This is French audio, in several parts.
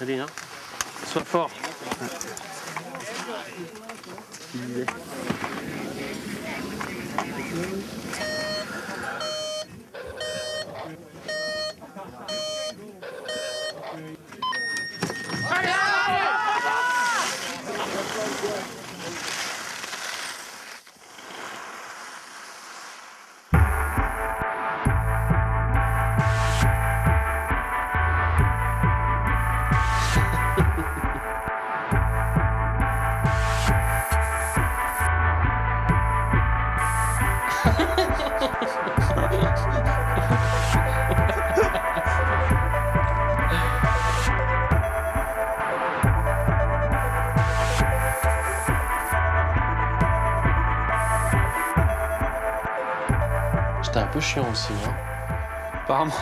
Allez, hein. Sois fort. J'étais un peu chiant aussi, hein. Apparemment.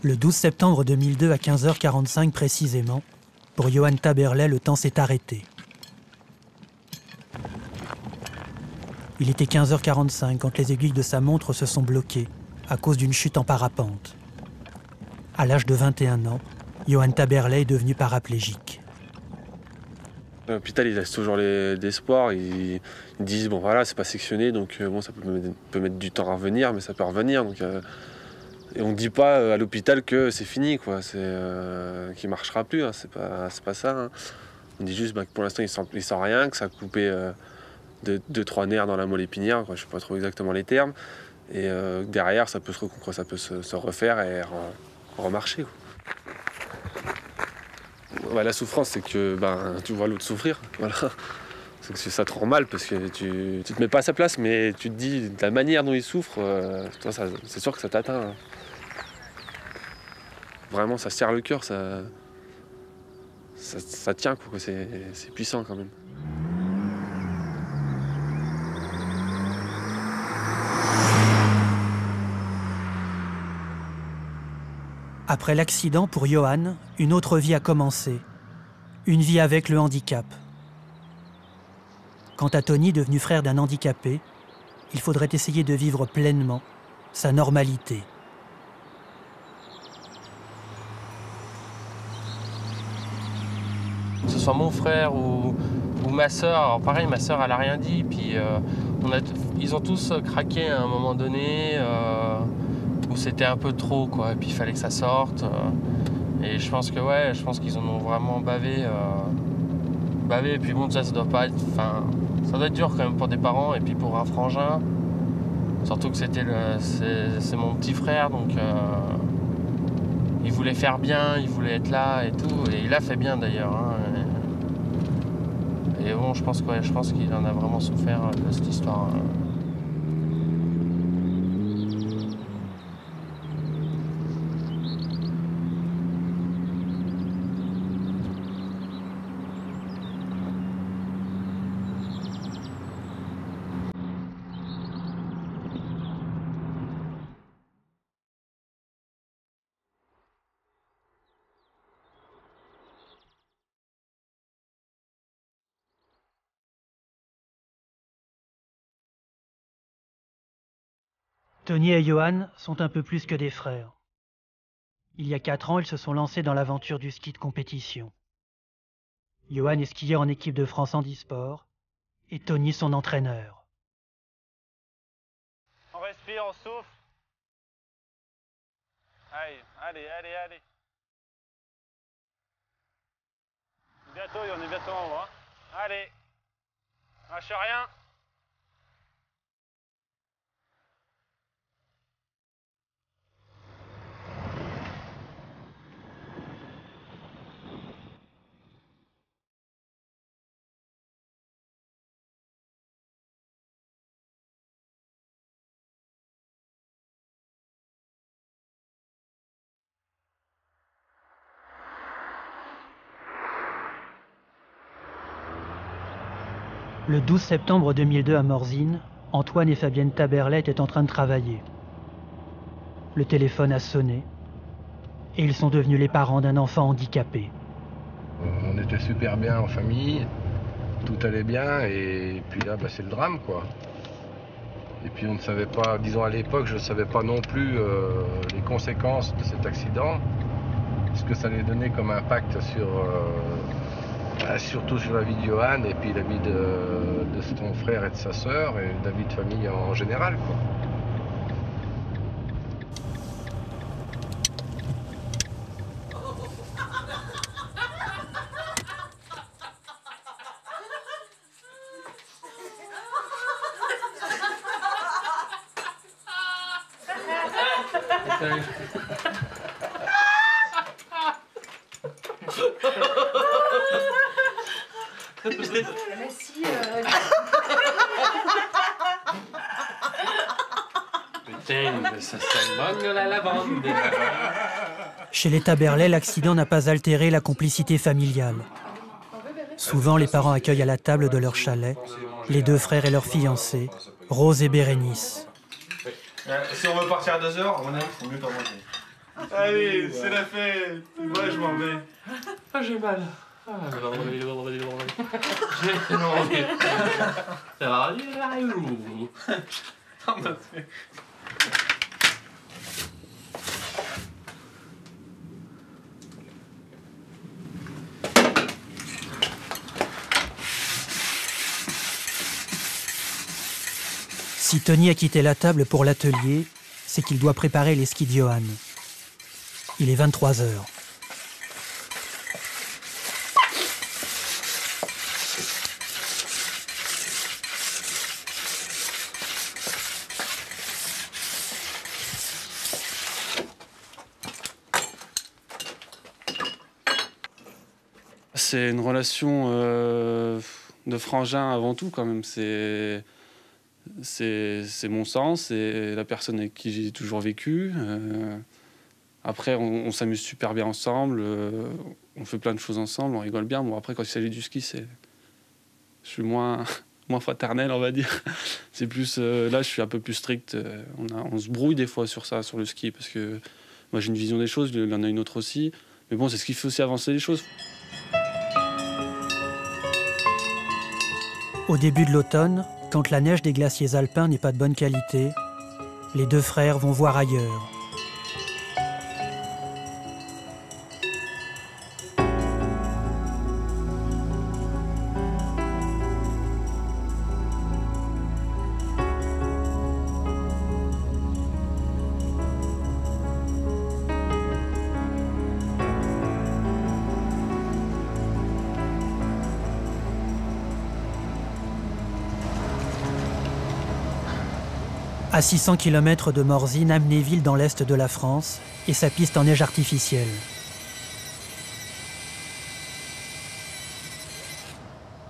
Le 12 septembre 2002 à 15h45 précisément, pour Johan Taberlet, le temps s'est arrêté. Il était 15h45 quand les aiguilles de sa montre se sont bloquées à cause d'une chute en parapente. À l'âge de 21 ans, Johan Taberlet est devenu paraplégique. À l'hôpital, ils laissent toujours l'espoir. Ils disent, bon voilà, c'est pas sectionné, donc bon, ça peut mettre du temps à revenir, mais ça peut revenir. Donc, et on ne dit pas à l'hôpital que c'est fini, quoi, qu'il ne marchera plus, hein, c'est pas ça. Hein. On dit juste que pour l'instant, il sent rien, que ça a coupé 2-3 nerfs dans la moelle épinière, quoi, je ne sais pas trop exactement les termes. Et derrière, ça peut se refaire et remarcher. Bah, la souffrance, c'est que tu vois l'autre souffrir. Voilà. C'est que ça te rend mal parce que tu te mets pas à sa place, mais tu te dis, de la manière dont il souffre, toi, c'est sûr que ça t'atteint. Hein. Vraiment, ça serre le cœur, ça tient, quoi. C'est puissant quand même. Après l'accident, pour Johan, une autre vie a commencé. Une vie avec le handicap. Quant à Tony, devenu frère d'un handicapé, il faudrait essayer de vivre pleinement sa normalité. Que ce soit mon frère ou ma sœur, alors pareil, ma sœur elle a rien dit, puis ils ont tous craqué à un moment donné où c'était un peu trop, quoi, et puis il fallait que ça sorte. Et je pense qu'ils en ont vraiment bavé. Et puis bon, ça doit pas être, ça doit être dur quand même pour des parents et puis pour un frangin, surtout que c'est mon petit frère, donc il voulait faire bien, il voulait être là et tout, et il a fait bien d'ailleurs. Hein, et bon, je pense qu'il en a vraiment souffert de cette histoire. Hein. Tony et Johan sont un peu plus que des frères. Il y a 4 ans, ils se sont lancés dans l'aventure du ski de compétition. Johan est skieur en équipe de France handisport et Tony son entraîneur. On respire, on souffle. Allez. Bien, bientôt, on est bientôt en haut. Hein. Allez, lâche rien. Le 12 septembre 2002 à Morzine, Antoine et Fabienne Taberlet étaient en train de travailler. Le téléphone a sonné et ils sont devenus les parents d'un enfant handicapé. On était super bien en famille, tout allait bien et puis là c'est le drame quoi. Et puis on ne savait pas, disons à l'époque je ne savais pas non plus les conséquences de cet accident, ce que ça allait donner comme impact sur... surtout sur la vie de Johan et puis la vie de son frère et de sa sœur et la vie de famille en général, quoi. Putain, ça sent bon la lavande. Chez les Taberlet, l'accident n'a pas altéré la complicité familiale. Souvent, les parents accueillent à la table de leur chalet les deux frères et leurs fiancés, Rose et Bérénice. Si on veut partir à 2h, à mon avis, il faut mieux pas manger. Allez, c'est la fête. Moi, je m'en vais. Ah, j'ai mal. Ah, j'ai mal. Ça va aller. Si Tony a quitté la table pour l'atelier, c'est qu'il doit préparer les skis de Johan. Il est 23 heures. C'est une relation de frangin avant tout quand même. C'est mon sang, c'est la personne avec qui j'ai toujours vécu. Après, on s'amuse super bien ensemble, on fait plein de choses ensemble, on rigole bien. Bon, après, quand il s'agit du ski, je suis moins fraternel, on va dire. C'est plus, là, je suis un peu plus strict. On se brouille des fois sur ça, sur le ski, parce que moi, j'ai une vision des choses, il en a une autre aussi. Mais bon, c'est ce qui fait aussi avancer les choses. Au début de l'automne, quand la neige des glaciers alpins n'est pas de bonne qualité, les deux frères vont voir ailleurs. À 600 km de Morzine, Amnéville dans l'est de la France, et sa piste en neige artificielle.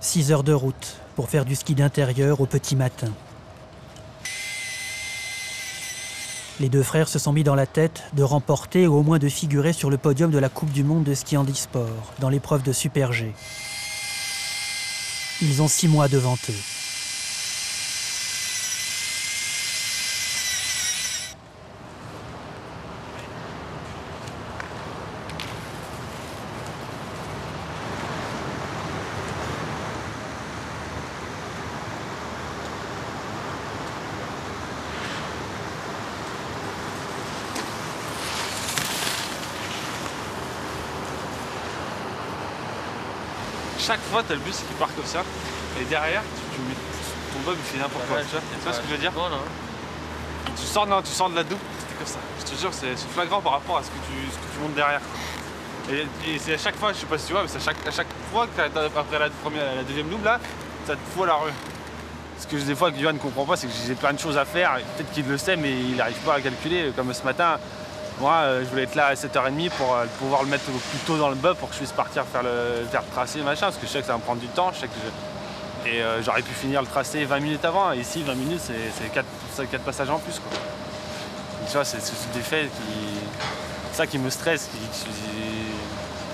« 6 heures de route pour faire du ski d'intérieur au petit matin. Les deux frères se sont mis dans la tête de remporter ou au moins de figurer sur le podium de la Coupe du Monde de ski handisport, dans l'épreuve de Super G. Ils ont 6 mois devant eux. Chaque fois, t'as le bus qui part comme ça, et derrière, tu mets ton bob, il fait n'importe quoi. Tu vois ce que je veux dire? Tu sors de la double, c'était comme ça. Je te jure, c'est flagrant par rapport à ce que tu montes derrière. Et c'est à chaque fois, je sais pas si tu vois, mais c'est à chaque fois que après la deuxième double là, ça te fout à la rue. Ce que des fois que Yohan ne comprend pas, c'est que j'ai plein de choses à faire. Peut-être qu'il le sait, mais il n'arrive pas à calculer. Comme ce matin, moi, je voulais être là à 7h30 pour pouvoir le mettre plus tôt dans le bug pour que je puisse partir faire le tracé, machin, parce que je sais que ça va me prendre du temps. Et j'aurais pu finir le tracé 20 minutes avant. Et ici, 20 minutes, c'est 4 passages en plus, quoi. Donc, tu vois, c'est des faits ça qui me stresse.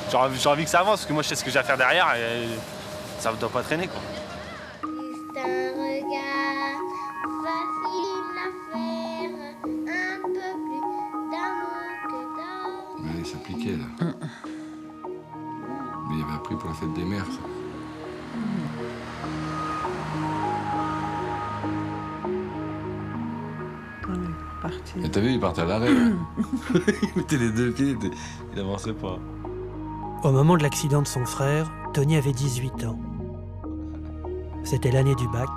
J'ai envie que ça avance, parce que moi, je sais ce que j'ai à faire derrière et ça ne doit pas traîner, quoi. Juste un regard facile à faire, un peu plus d'amour que d'or. Ouais, il s'appliquait là. Mais il avait appris pour la fête des mères, ça. Et t'as vu, il partait à l'arrêt. Il mettait les deux pieds, il avançait pas. Au moment de l'accident de son frère, Tony avait 18 ans. C'était l'année du bac,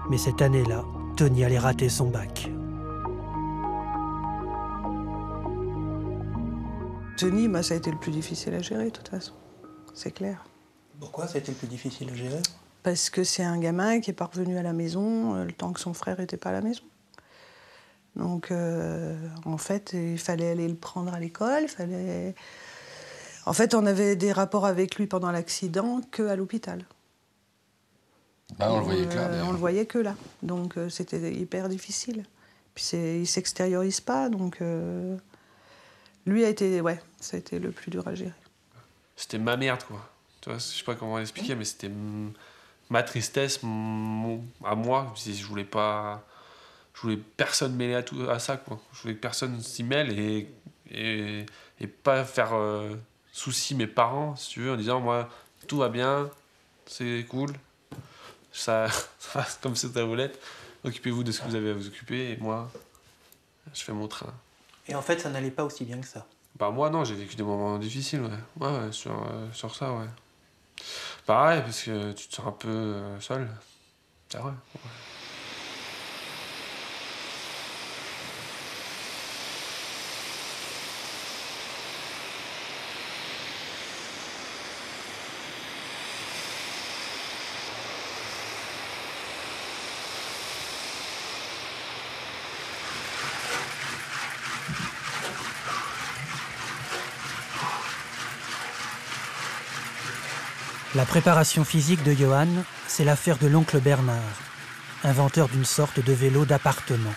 mais cette année-là, Tony allait rater son bac. Tony, ça a été le plus difficile à gérer, de toute façon. C'est clair. Pourquoi ça a été le plus difficile à gérer? Parce que c'est un gamin qui est pas revenu à la maison le temps que son frère n'était pas à la maison. Donc, en fait, il fallait aller le prendre à l'école, En fait, on avait des rapports avec lui pendant l'accident qu'à l'hôpital. Ah, on le voyait que là, on le voyait que là. Donc, c'était hyper difficile. Puis, il s'extériorise pas, donc... Lui a été... Ouais, ça a été le plus dur à gérer. C'était ma merde, quoi. Tu vois, je sais pas comment l'expliquer, mais c'était ma tristesse, à moi. Je voulais pas... Je voulais personne mêler à ça, quoi. Je voulais que personne s'y mêle et pas faire souci mes parents, si tu veux, en disant, moi, tout va bien, c'est cool, ça reste comme c'est ta roulette, occupez-vous de ce que vous avez à vous occuper, et moi, je fais mon train. Et en fait, ça n'allait pas aussi bien que ça. Bah moi, non, j'ai vécu des moments difficiles, ouais. Ouais, sur ça, ouais. Pareil, parce que tu te sens un peu seul. C'est vrai. Ouais. La préparation physique de Yohan, c'est l'affaire de l'oncle Bernard, inventeur d'une sorte de vélo d'appartement.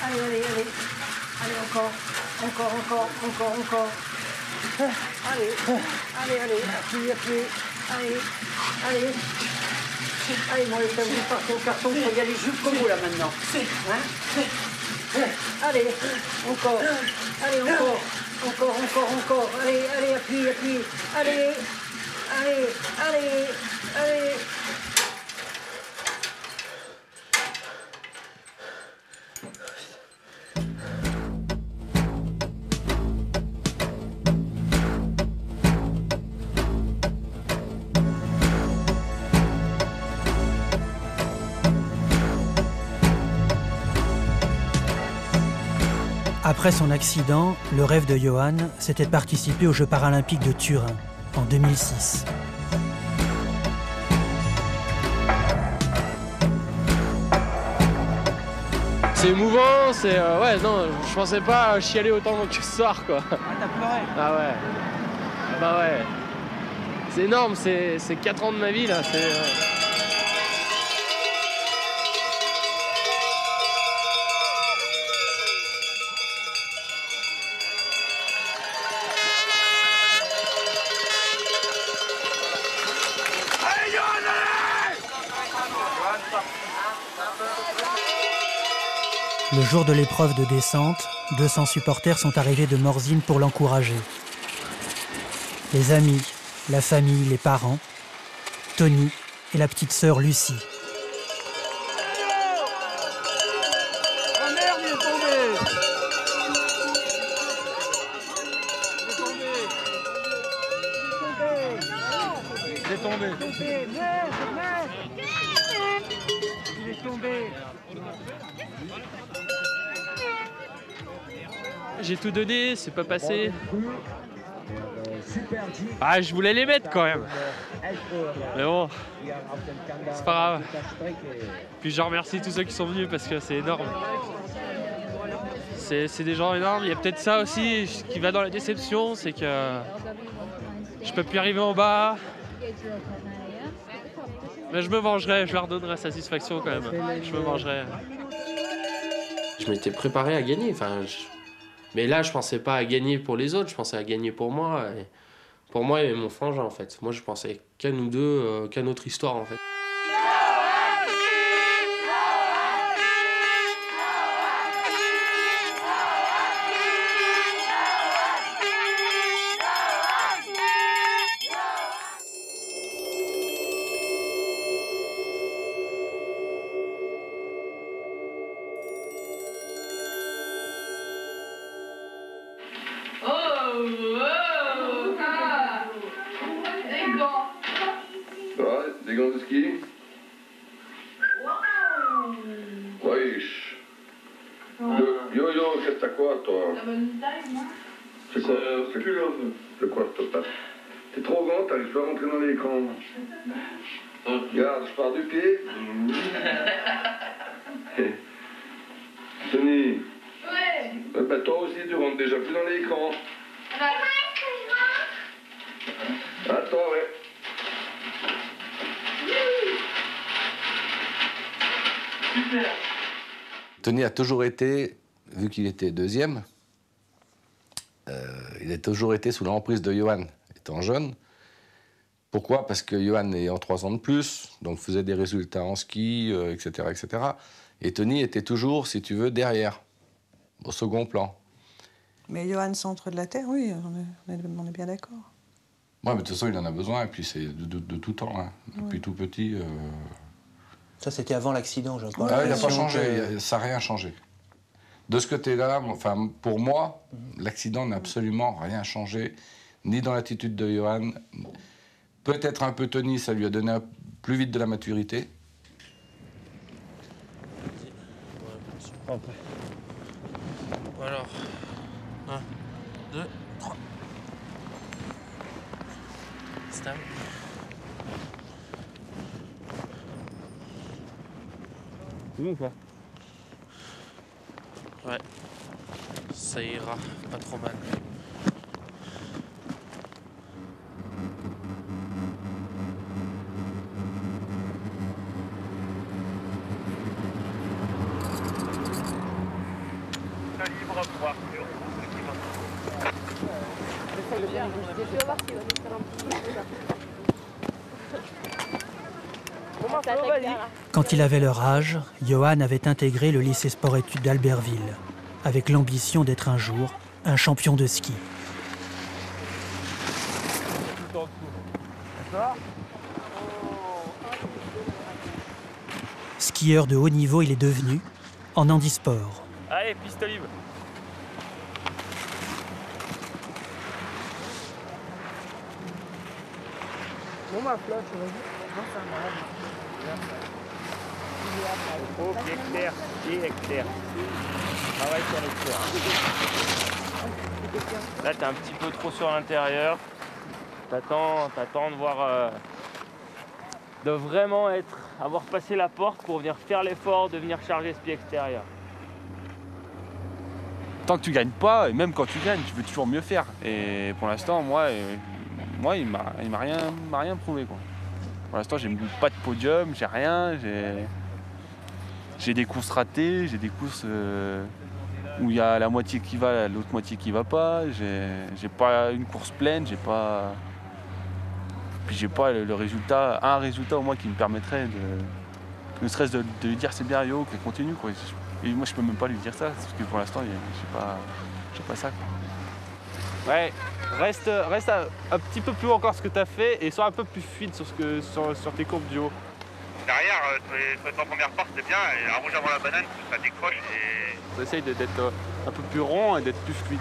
Allez, allez, allez. Allez, encore. Allez, allez, appuie. Allez. Allez, moi, je vais vous passer au carton, il faut y aller jusqu'au bout, là, maintenant. Hein? Allez, encore. Allez, encore. Allez, appuie. Allez. Après son accident, le rêve de Yohan, c'était de participer aux Jeux paralympiques de Turin, en 2006. C'est émouvant, c'est... ouais, non, je pensais pas chialer autant que ce soir, quoi. Ah, t'as pleuré? Ah ouais. Bah ouais. C'est énorme, c'est 4 ans de ma vie, là, c'est... Le jour de l'épreuve de descente, 200 supporters sont arrivés de Morzine pour l'encourager. Les amis, la famille, les parents, Tony et la petite sœur Lucie. Ah merde, il est tombé! Il est tombé! tombé, merde. Il est tombé. J'ai tout donné, c'est pas passé. Ah, je voulais les mettre quand même. Mais bon, c'est pas grave. Puis je remercie tous ceux qui sont venus parce que c'est énorme. C'est des gens énormes. Il y a peut-être ça aussi qui va dans la déception, c'est que je peux plus arriver en bas. Mais je me vengerai, je leur donnerai satisfaction quand même. Je me vengerai. Je m'étais préparé à gagner. Mais là, je pensais pas à gagner pour les autres, je pensais à gagner pour moi. Et pour moi et mon frangin, en fait. Moi, je pensais qu'à nous deux, qu'à notre histoire, en fait. Des gants de ski. Wesh. Yo, qu'est-ce que t'as quoi, toi? La bonne taille, moi. C'est quoi? C'est quoi, toi? T'es trop grand, t'arrives pas à rentrer dans l'écran. Regarde, je pars du pied. Tony. Ouais. Bah, toi aussi, tu rentres déjà plus dans l'écran. Attends, ouais. Super. Tony a toujours été, vu qu'il était deuxième, il a toujours été sous l'emprise de Johan, étant jeune. Pourquoi? Parce que Johan ayant 3 ans de plus, donc faisait des résultats en ski, etc., etc. Et Tony était toujours, si tu veux, derrière, au second plan. Mais Johan, centre de la Terre, oui, on est bien d'accord. Ouais, mais de toute façon, il en a besoin, et puis c'est de tout temps, hein. Depuis tout petit. Ça, c'était avant l'accident, je crois. Ah, il n'a pas changé, ça n'a rien changé. De ce côté-là, enfin, pour moi, l'accident n'a absolument rien changé, ni dans l'attitude de Johan. Peut-être un peu Tony, ça lui a donné plus vite de la maturité. Alors, 1, 2, 3. Stable. C'est bon ou pas? Ouais, ça ira pas trop mal. Quand il avait leur âge, Johan avait intégré le lycée sport-études d'Albertville, avec l'ambition d'être un jour un champion de ski. Skieur de haut niveau, il est devenu en handisport. Allez, piste libre. Bon, ma flotte, vas-y. Non, ça m'arrête. Oh, pied clair, travaille sur l'extérieur. Là, t'es un petit peu trop sur l'intérieur. T'attends de voir, de vraiment avoir passé la porte pour venir faire l'effort de venir charger ce pied extérieur. Tant que tu gagnes pas, et même quand tu gagnes, tu veux toujours mieux faire. Et pour l'instant, moi il m'a rien prouvé, quoi. Pour l'instant, j'ai pas de podium, j'ai rien, j'ai des courses ratées, j'ai des courses où il y a la moitié qui va, l'autre moitié qui va pas, j'ai pas une course pleine, j'ai pas le résultat, un résultat au moins qui me permettrait ne serait-ce de lui dire c'est bien Yo, qu'elle continue, quoi. Et moi je peux même pas lui dire ça, parce que pour l'instant j'ai pas ça, quoi. Ouais, reste un petit peu plus haut encore ce que tu as fait et sois un peu plus fluide sur tes courbes du haut. Derrière, sur la première part, c'était bien, et la rouge avant la banane, ça décroche et... On essaye d'être un peu plus rond et d'être plus fluide.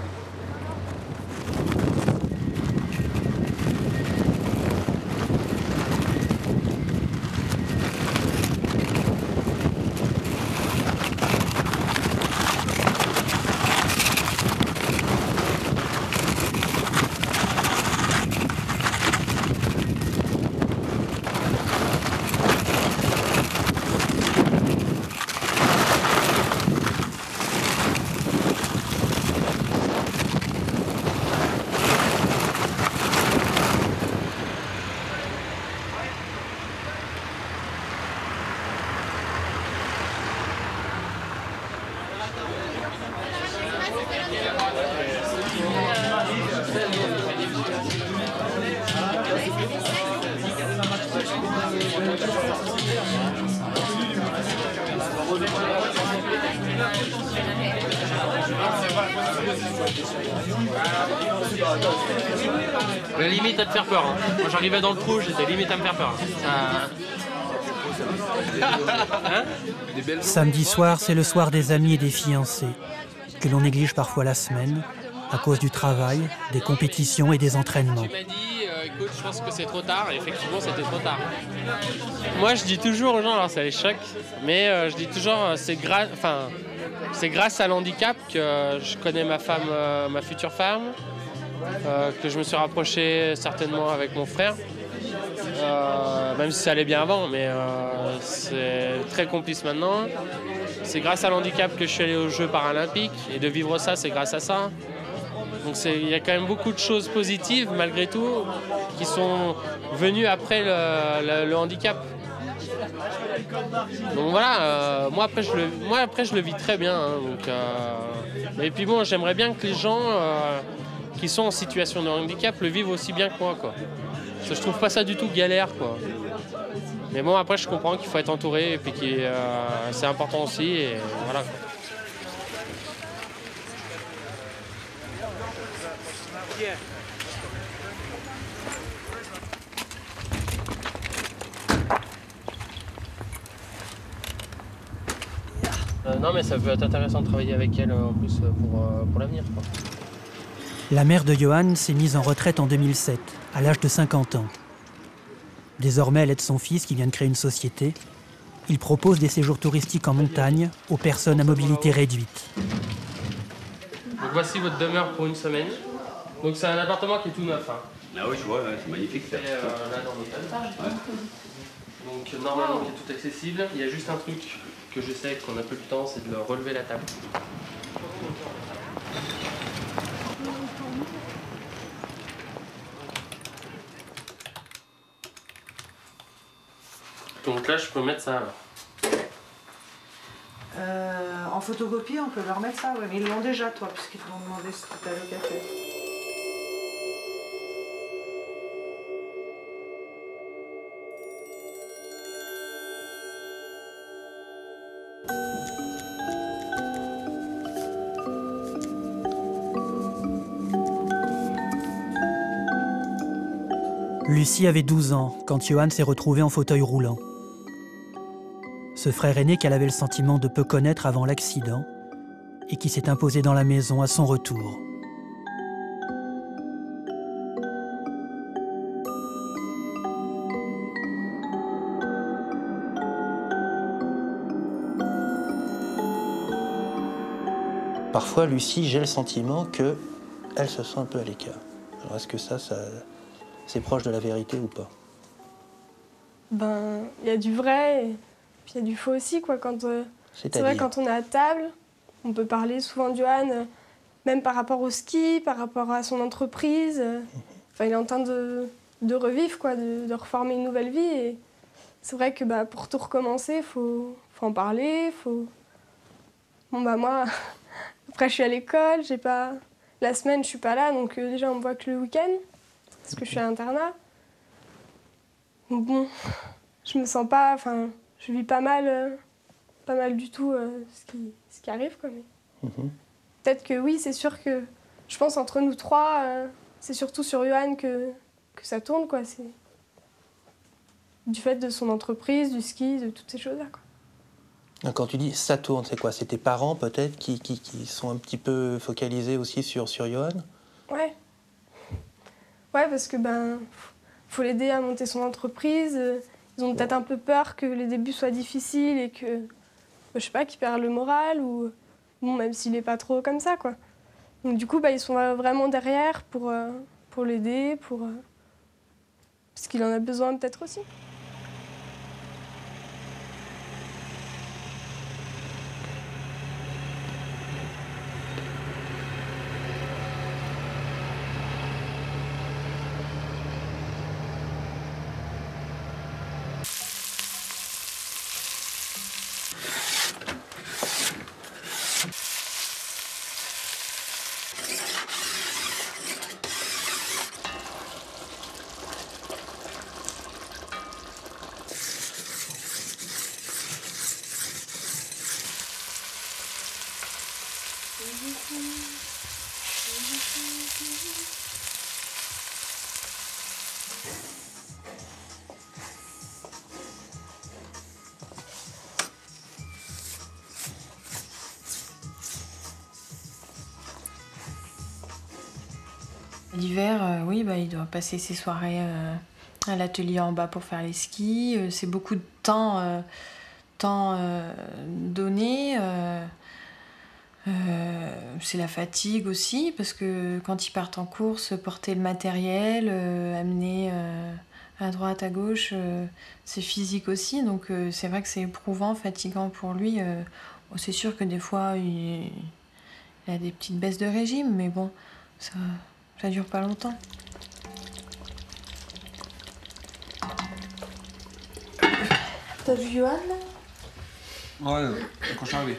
Mais limite à te faire peur. Hein. Moi j'arrivais dans le trou, j'étais limite à me faire peur. Hein? Samedi soir, c'est le soir des amis et des fiancés, que l'on néglige parfois la semaine, à cause du travail, des compétitions et des entraînements. Tu m'as dit, écoute, je pense que c'est trop tard, et effectivement c'était trop tard. Moi je dis toujours aux gens, alors ça les choque, mais je dis toujours, c'est grâce à l'handicap que je connais ma femme, ma future femme, que je me suis rapproché certainement avec mon frère, même si ça allait bien avant, mais c'est très complice maintenant. C'est grâce à l'handicap que je suis allé aux Jeux paralympiques, et de vivre ça, c'est grâce à ça. Donc il y a quand même beaucoup de choses positives, malgré tout, qui sont venues après le handicap. Donc voilà, moi après je le vis très bien. Hein, et puis bon, j'aimerais bien que les gens qui sont en situation de handicap le vivent aussi bien que moi, quoi. Parce que je trouve pas ça du tout galère, quoi. Mais bon, après je comprends qu'il faut être entouré et puis que c'est important aussi, et voilà, quoi. Non mais ça peut être intéressant de travailler avec elle en plus pour l'avenir, quoi. La mère de Johan s'est mise en retraite en 2007, à l'âge de 50 ans. Désormais, elle aide son fils qui vient de créer une société. Il propose des séjours touristiques en montagne aux personnes à mobilité réduite. Donc voici votre demeure pour une semaine. Donc c'est un appartement qui est tout neuf. Hein. Ah oui, je vois, ouais, c'est magnifique. C'est là dans l'hôtel. Ouais. Donc normalement, il est tout accessible. Il y a juste un truc que je sais qu'on n'a plus le temps, c'est de relever la table. Donc là, je peux mettre ça. En photocopie, on peut leur mettre ça, ouais. Mais ils l'ont déjà, toi, puisqu'ils te l'ont demandé si tu as locataire. Lucie avait 12 ans quand Johan s'est retrouvé en fauteuil roulant. Ce frère aîné qu'elle avait le sentiment de peu connaître avant l'accident et qui s'est imposé dans la maison à son retour. Parfois, Lucie, j'ai le sentiment qu'elle se sent un peu à l'écart. Alors, est-ce que ça c'est proche de la vérité ou pas? Ben, il y a du vrai, et puis il y a du faux aussi, quoi. C'est vrai, quand on est à table, on peut parler souvent de Johan, même par rapport au ski, par rapport à son entreprise. Enfin, il est en train de revivre, quoi, de reformer une nouvelle vie. Et c'est vrai que pour tout recommencer, faut en parler, Bon, moi, après, je suis à l'école, la semaine, je suis pas là, donc déjà, on me voit que le week-end, parce que je suis à l'internat. Donc bon, je me sens pas... Enfin, je vis pas mal du tout ce qui arrive, quoi. Mais... Peut-être que oui, c'est sûr que... Je pense entre nous trois, c'est surtout sur Johan que ça tourne, quoi. C'est du fait de son entreprise, du ski, de toutes ces choses-là, quoi. Quand tu dis ça tourne, c'est quoi? C'est tes parents peut-être qui sont un petit peu focalisés aussi sur Johan? Ouais. Ouais, parce que faut l'aider à monter son entreprise. Ils ont peut-être un peu peur que les débuts soient difficiles et que, je sais pas, qu'il perd le moral ou bon, même s'il n'est pas trop comme ça, quoi. Donc du coup, ils sont vraiment derrière pour l'aider, parce qu'il en a besoin peut-être aussi. L'hiver, oui, il doit passer ses soirées à l'atelier en bas pour faire les skis. C'est beaucoup de temps, donné. C'est la fatigue aussi, parce que quand ils partent en course, porter le matériel, amener à droite, à gauche, c'est physique aussi. Donc c'est vrai que c'est éprouvant, fatigant pour lui. C'est sûr que des fois, il a des petites baisses de régime, mais bon, ça dure pas longtemps. T'as vu Johan là? Ouais, quand je suis arrivé.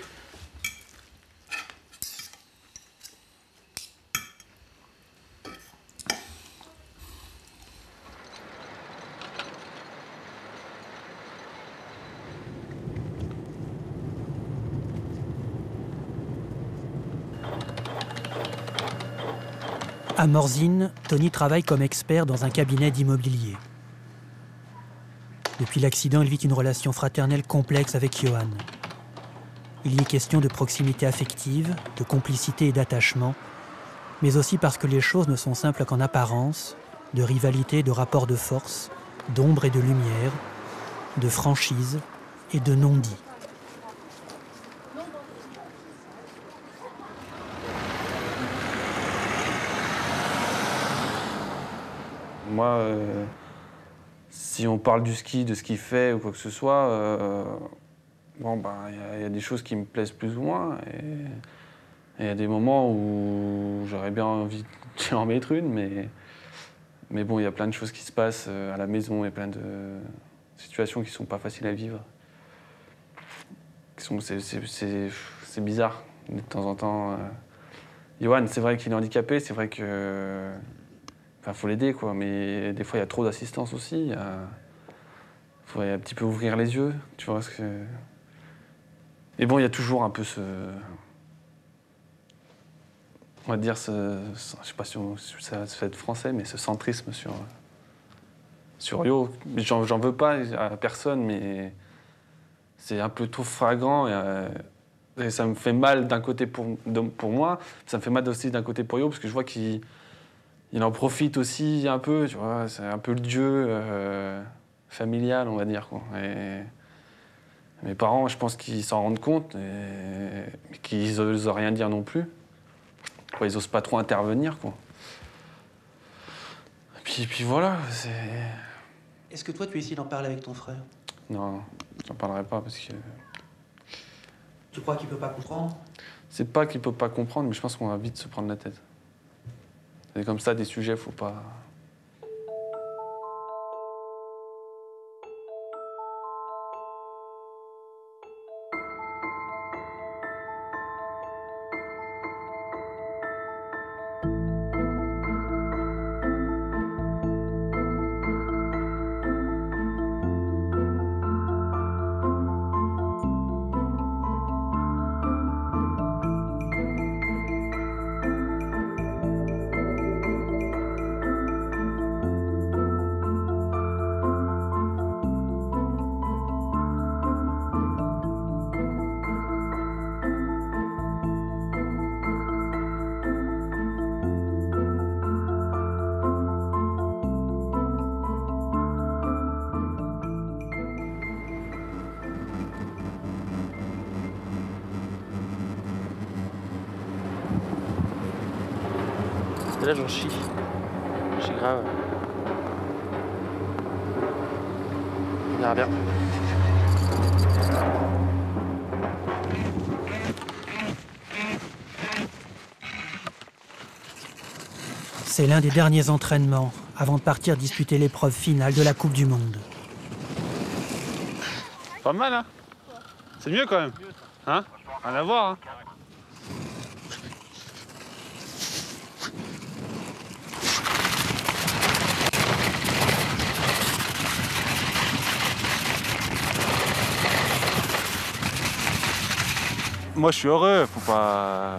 À Morzine, Tony travaille comme expert dans un cabinet d'immobilier. Depuis l'accident, il vit une relation fraternelle complexe avec Johan. Il y est question de proximité affective, de complicité et d'attachement, mais aussi parce que les choses ne sont simples qu'en apparence, de rivalité, de rapport de force, d'ombre et de lumière, de franchise et de non-dit. Moi, si on parle du ski, de ce qu'il fait ou quoi que ce soit, y a des choses qui me plaisent plus ou moins. Et il y a des moments où j'aurais bien envie de en mettre une, mais bon, il y a plein de choses qui se passent à la maison, il y a plein de situations qui sont pas faciles à vivre. C'est bizarre, de temps en temps. Johan, c'est vrai qu'il est handicapé, c'est vrai que... faut l'aider, quoi, mais des fois, il y a trop d'assistance aussi. Il faut un petit peu ouvrir les yeux, tu vois. Et bon, il y a toujours un peu on va dire, je sais pas si ça se fait être français, mais ce centrisme sur Yo. J'en veux pas à personne, mais c'est un peu trop flagrant. Et ça me fait mal d'un côté pour moi, ça me fait mal aussi d'un côté pour Yo, parce que je vois qu'il en profite aussi un peu, tu vois. C'est un peu le dieu familial, on va dire, quoi. Et mes parents, je pense qu'ils s'en rendent compte, mais qu'ils n'osent rien dire non plus. Ils n'osent pas trop intervenir, quoi. Et puis voilà, c'est... Est-ce que toi, tu essaies d'en parler avec ton frère? Non, j'en parlerai pas parce que... Tu crois qu'il peut pas comprendre? C'est pas qu'il peut pas comprendre, mais je pense qu'on va vite se prendre la tête. C'est comme ça, des sujets, faut pas... Là, j'en chie. C'est grave. On verra bien. C'est l'un des derniers entraînements avant de partir disputer l'épreuve finale de la Coupe du Monde. Pas mal, hein? C'est mieux quand même. Hein? Rien à voir, hein? Moi, je suis heureux. Faut pas...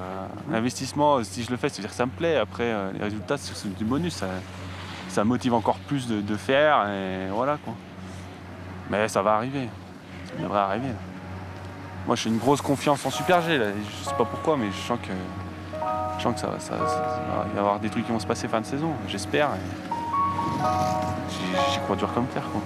L'investissement, si je le fais, c'est-à-dire que ça me plaît. Après, les résultats, c'est du bonus. Ça motive encore plus de faire. Et voilà, quoi. Mais ça va arriver. Ça devrait arriver. Moi, j'ai une grosse confiance en Super G. Là. Je sais pas pourquoi, mais je sens que Je sens que ça va y avoir des trucs qui vont se passer fin de saison, j'espère. J'y crois dur comme terre, quoi.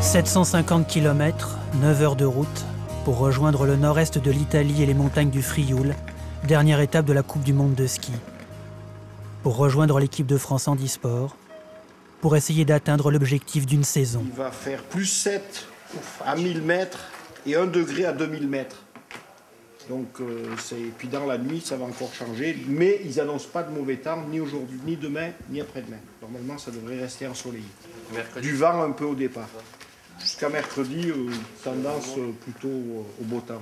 « 750 km, 9 heures de route, pour rejoindre le nord-est de l'Italie et les montagnes du Frioul, dernière étape de la Coupe du Monde de ski. Pour rejoindre l'équipe de France handisport, pour essayer d'atteindre l'objectif d'une saison. Il va faire plus 7 à 1000 mètres et 1 degré à 2000 mètres. Donc, puis dans la nuit, ça va encore changer. Mais ils n'annoncent pas de mauvais temps, ni aujourd'hui, ni demain, ni après-demain. Normalement, ça devrait rester ensoleillé. Mercredi. Du vent un peu au départ. Jusqu'à mercredi, tendance plutôt au beau temps.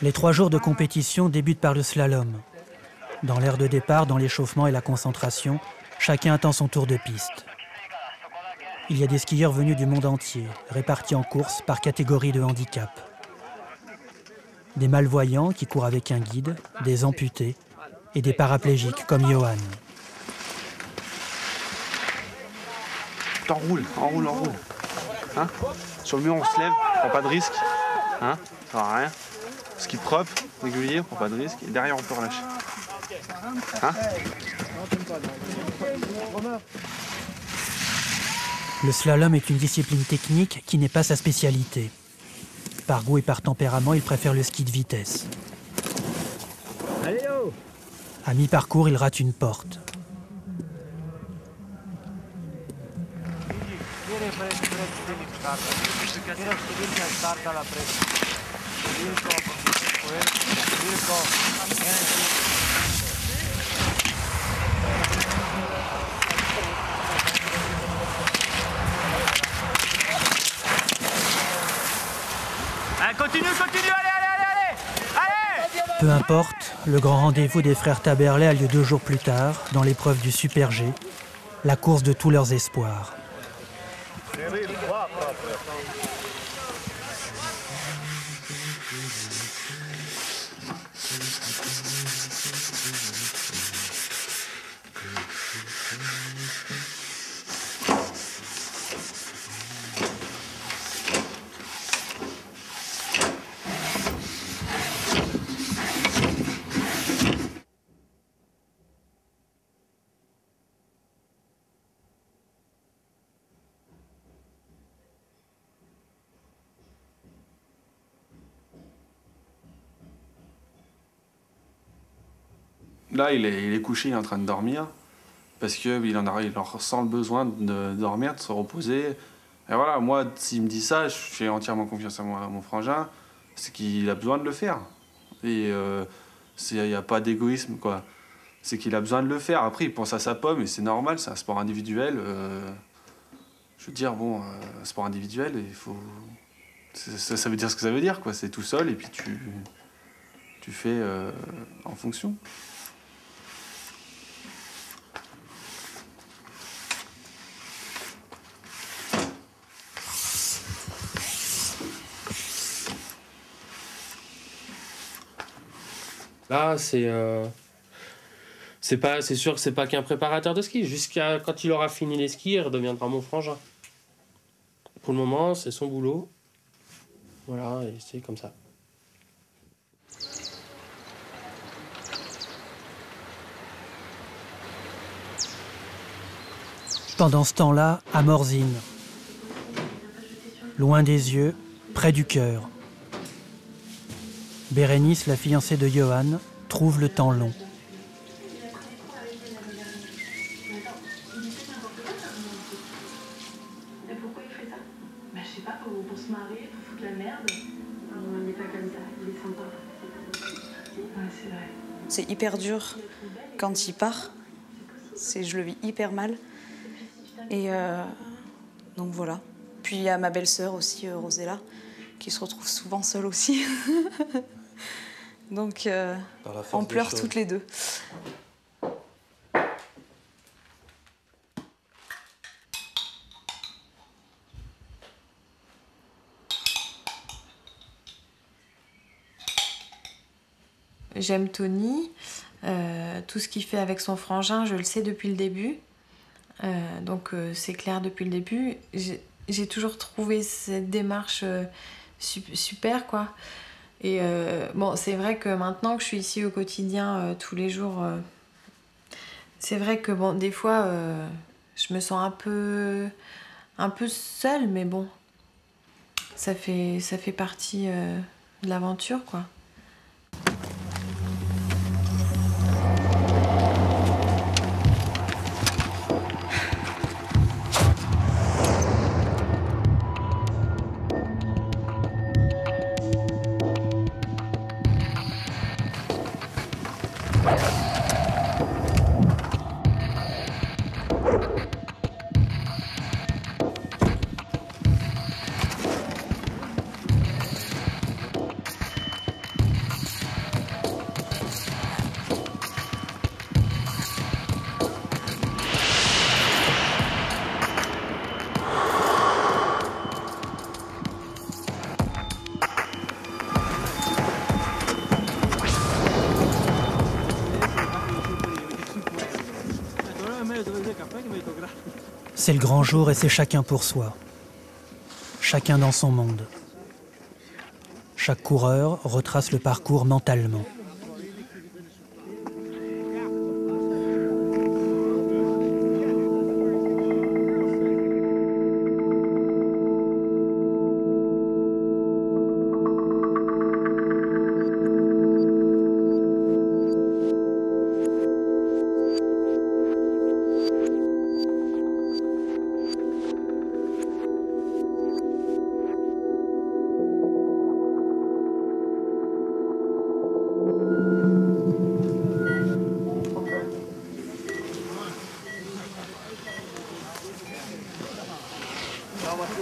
Les 3 jours de compétition débutent par le slalom. Dans l'aire de départ, dans l'échauffement et la concentration, chacun attend son tour de piste. Il y a des skieurs venus du monde entier, répartis en course par catégorie de handicap. Des malvoyants qui courent avec un guide, des amputés et des paraplégiques comme Johan. Enroule. Hein, sur le mur, on se lève, on prend pas de risque. Hein, ça sert à rien. Ski propre, régulier, on prend pas de risque. Et derrière, on peut relâcher. Hein? Le slalom est une discipline technique qui n'est pas sa spécialité. Par goût et par tempérament, il préfère le ski de vitesse. À mi-parcours, il rate une porte. Continue, allez! Peu importe, le grand rendez-vous des frères Taberlet a lieu 2 jours plus tard, dans l'épreuve du Super G, la course de tous leurs espoirs. Là, il est couché, il est en train de dormir, parce qu'il en ressent le besoin de dormir, de se reposer. Et voilà, moi, s'il me dit ça, je fais entièrement confiance à mon frangin, c'est qu'il a besoin de le faire. Et il n'y a pas d'égoïsme, quoi. C'est qu'il a besoin de le faire. Après, il pense à sa pomme, et c'est normal, c'est un sport individuel. Je veux dire, bon, un sport individuel, il faut... Ça veut dire ce que ça veut dire, quoi. C'est tout seul, et puis tu fais en fonction. Là, c'est sûr que c'est pas qu'un préparateur de ski. Jusqu'à quand il aura fini les skis, il redeviendra mon frangin. Pour le moment, c'est son boulot. Voilà, et c'est comme ça. Pendant ce temps-là, à Morzine, loin des yeux, près du cœur, Bérénice, la fiancée de Johan, trouve le temps long. se marrer, pour foutre la merde. Non, il n'est pas comme ça, il est sympa. Ouais, c'est vrai. C'est hyper dur quand il part. Je le vis hyper mal. Et donc voilà. Puis il y a ma belle-sœur aussi, Rosella, qui se retrouve souvent seule aussi. Donc on pleure toutes les deux. J'aime Tony. Tout ce qu'il fait avec son frangin, je le sais depuis le début. Donc c'est clair depuis le début. J'ai toujours trouvé cette démarche super, quoi. Et bon, c'est vrai que maintenant que je suis ici au quotidien, tous les jours, c'est vrai que bon, des fois, je me sens un peu seule, mais bon, ça fait partie de l'aventure, quoi. C'est le grand jour et c'est chacun pour soi. Chacun dans son monde. Chaque coureur retrace le parcours mentalement.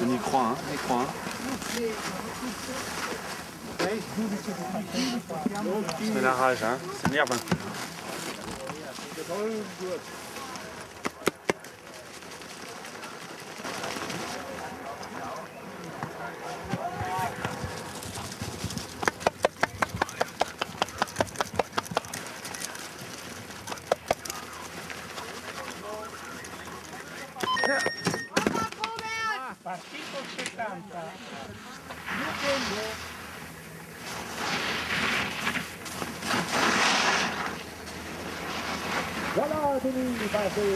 On y croit, hein, on y croit. C'est la rage, hein, c'est merde. Partito 70. Voilà, Denis, passé.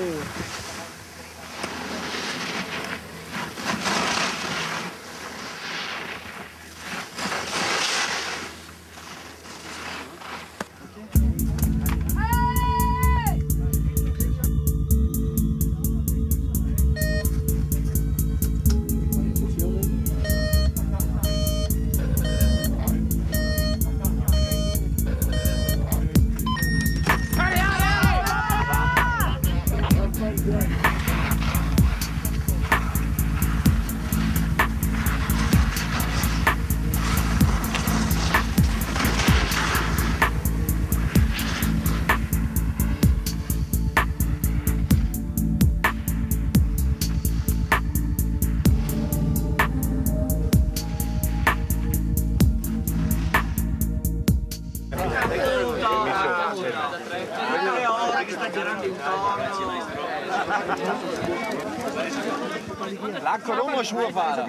L'acqua non ci vuoi fare,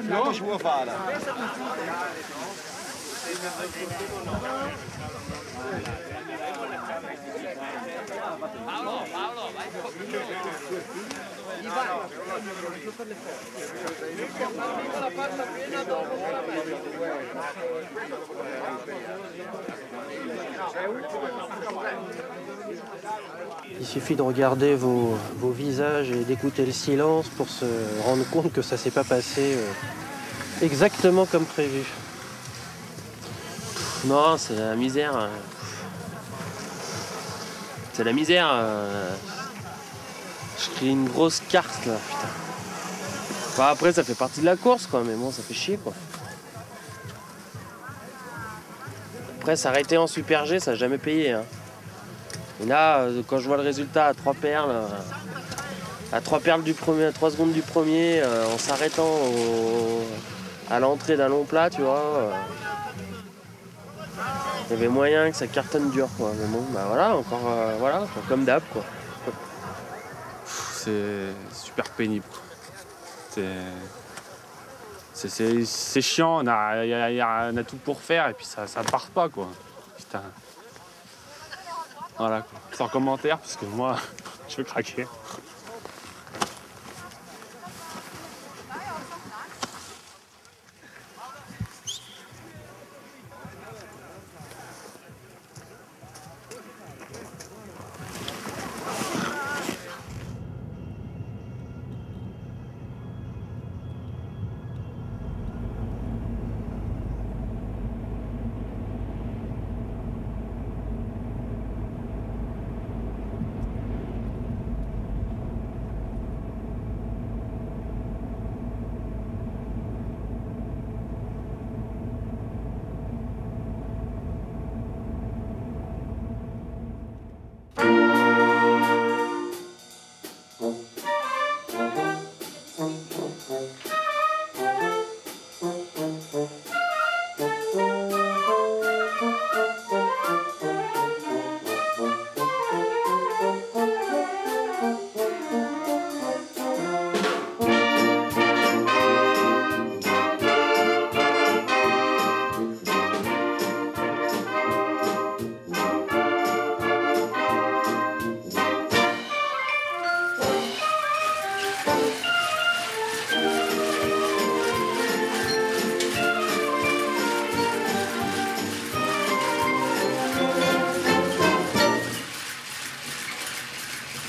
non ci vuoi fare. Paolo, vai. La pasta piena dopo la Il suffit de regarder vos visages et d'écouter le silence pour se rendre compte que ça s'est pas passé exactement comme prévu. Non, c'est la misère. C'est la misère. Je crée une grosse carte là, putain. Enfin, après, ça fait partie de la course, quoi, mais bon, ça fait chier, quoi. Après, s'arrêter en Super G, ça n'a jamais payé. Hein. Et là, quand je vois le résultat à 3 perles, à 3 perles du premier, à 3 secondes du premier, en s'arrêtant à l'entrée d'un long plat, tu vois. Il y avait moyen que ça cartonne dur, quoi. Mais bon, bah voilà, encore, voilà, quoi, comme d'hab, quoi. C'est super pénible, quoi. C'est chiant, on a tout pour faire et puis ça part pas, quoi. Putain. Voilà, quoi. Sans commentaire, parce que moi, je veux craquer.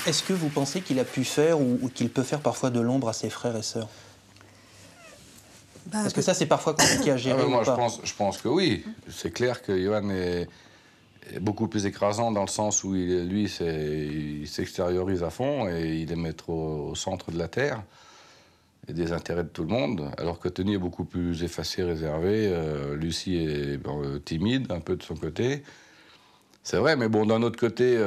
Est-ce que vous pensez qu'il a pu faire ou qu'il peut faire parfois de l'ombre à ses frères et sœurs? Parce que ça, c'est parfois compliqué à gérer. Moi, je pense que oui. C'est clair que Johan est beaucoup plus écrasant dans le sens où lui, il s'extériorise à fond et il est mettre au centre de la Terre et des intérêts de tout le monde, alors que Tony est beaucoup plus effacé, réservé. Lucie est timide, un peu de son côté. C'est vrai, mais bon, d'un autre côté...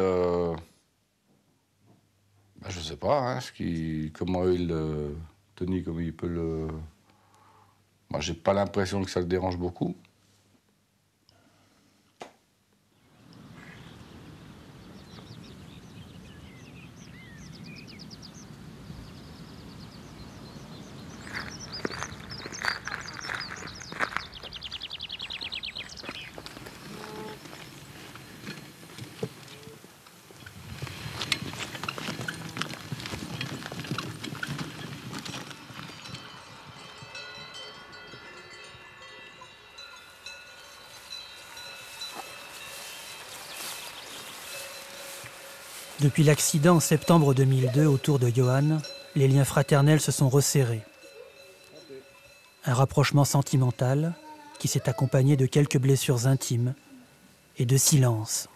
je sais pas, hein, comment Tony, comment il peut le... Moi, j'ai pas l'impression que ça le dérange beaucoup. Depuis l'accident en septembre 2002 autour de Johan, les liens fraternels se sont resserrés. Un rapprochement sentimental qui s'est accompagné de quelques blessures intimes et de silence.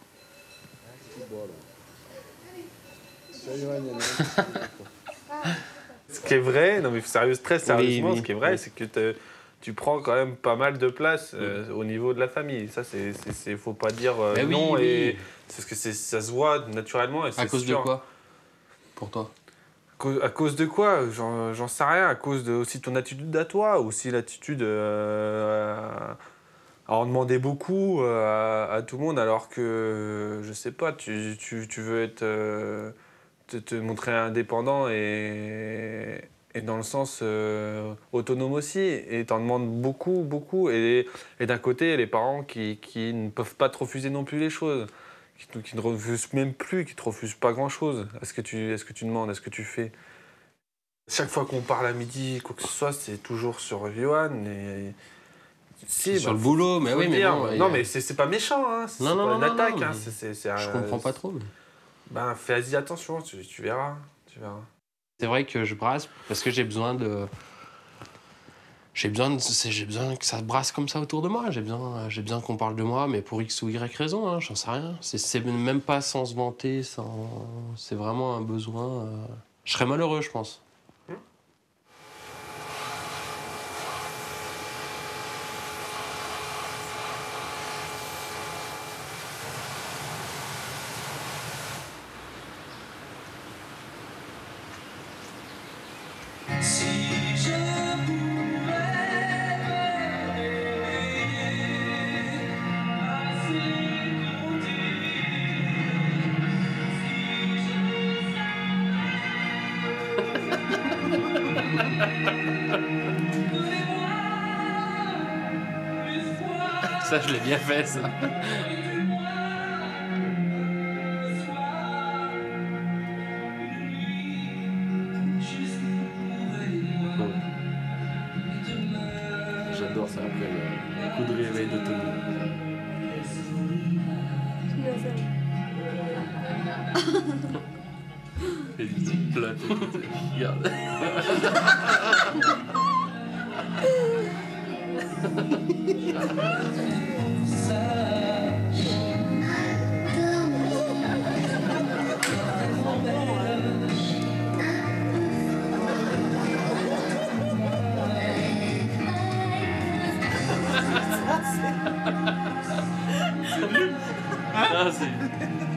Ce qui est vrai, non mais très sérieusement, oui, ce qui est vrai, oui. c'est que tu prends quand même pas mal de place au niveau de la famille. Ça, faut pas dire non. Et c'est parce que ça se voit naturellement. Et à cause de quoi, pour toi? À cause de quoi? J'en sais rien. À cause de aussi ton attitude à toi, aussi l'attitude à en demander beaucoup à tout le monde, alors que je sais pas, tu veux être te montrer indépendant et dans le sens autonome aussi, et t'en demandes beaucoup, et d'un côté les parents qui ne peuvent pas te refuser non plus les choses, qui ne refusent même plus, qui te refusent pas grand chose. Est-ce que tu demandes, est-ce que tu fais? Chaque fois qu'on parle à midi, quoi que ce soit, c'est toujours sur Johan. Si, sur le boulot, mais oui, mais bon, non, mais c'est pas méchant, hein. C'est pas une attaque, hein. Je comprends pas trop. Mais... Ben, fais-y attention, tu verras. C'est vrai que je brasse parce que j'ai besoin J'ai besoin que ça brasse comme ça autour de moi. J'ai besoin qu'on parle de moi, mais pour X ou Y raison, hein, j'en sais rien. C'est même pas sans se vanter, c'est vraiment un besoin. Je serais malheureux, je pense. Ça, je l'ai bien fait, ça. J'adore ça après le coup de réveil de Tony. Et du petit plat, regarde.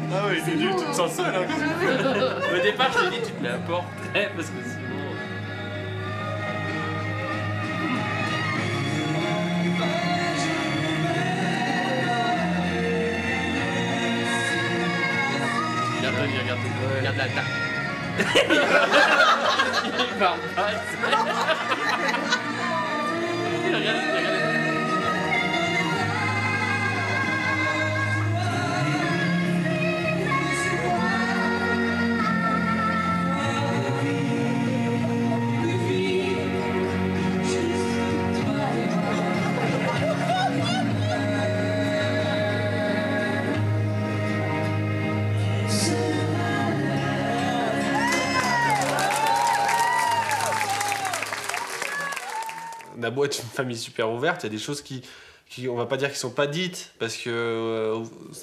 Ah oui, c'est nul, tu te sens seul. Au départ, je t'ai dit, tu te mets un portrait parce que sinon. Regarde la tarte. Il parle pas. Regarde. On a beau être une famille super ouverte, il y a des choses qui on va pas dire qu'ils sont pas dites, parce que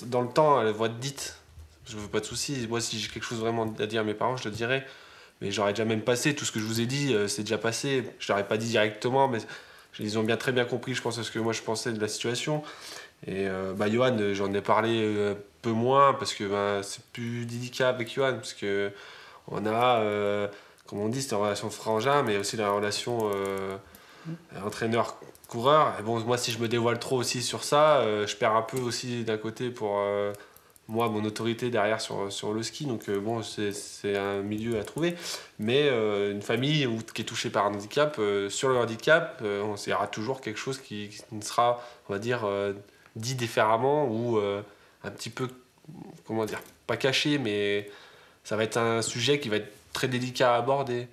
dans le temps, elles vont être dites. Je veux pas de soucis. Moi, si j'ai quelque chose vraiment à dire à mes parents, je le dirais. Mais j'aurais déjà même passé. Tout ce que je vous ai dit, c'est déjà passé. Je l'aurais pas dit directement, mais ils ont très bien compris, je pense, ce que moi je pensais de la situation. Et Johan, j'en ai parlé un peu moins, parce que c'est plus délicat avec Johan, parce que on a, comme on dit, c'est une relation de frangin, mais aussi la relation entraîneur-coureur. Et bon, moi, si je me dévoile trop aussi sur ça, je perds un peu aussi d'un côté pour moi, mon autorité derrière sur le ski. Donc bon, c'est un milieu à trouver. Mais une famille qui est touchée par un handicap, sur le handicap, il y aura toujours quelque chose qui ne sera, on va dire, dit différemment ou un petit peu, comment dire, pas caché, mais ça va être un sujet qui va être très délicat à aborder.